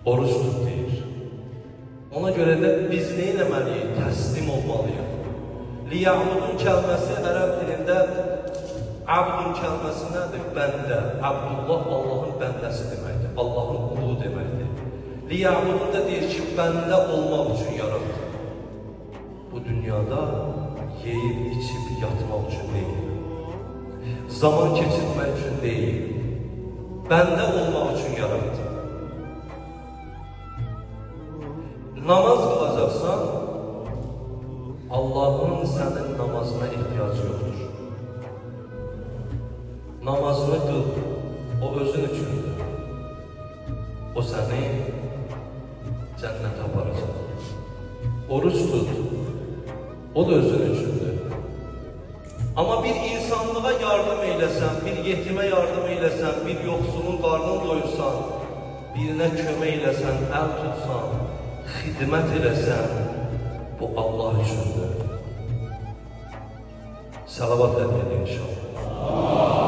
oruç tut deyir. Ona görə də biz nə etməliyik? Təslim olmalıyıq. Liya'budun kəlməsi ərəb dilində abdun kəlməsi nədir? Bəndə. Abdullah Allahın bəndəsi deməkdir. Allahın qulu deməkdir. Liya'budun da deyir ki, bəndə olmaq üçün yaratdı. Bu dünyada yeyib, içib, yatmaq üçün deyil. Zaman keçirmək üçün deyil. Bəndə olmaq üçün yaratdı. Namaz qılacaqsan, Allahın sənin namazına ehtiyacı yoxdur. Namazını qıl, o özün üçündür. O səni cənnətə aparacaq. Oruç tut, o da özün üçündür. Amma bir insanlığa yardım eyləsən, bir yetimə yardım eyləsən, bir yoxsulun qarnını doyursan, birinə kömək eyləsən, əl tutsan, xidmət eləsən, bu Allah üçündür. Salavat edin inşallah.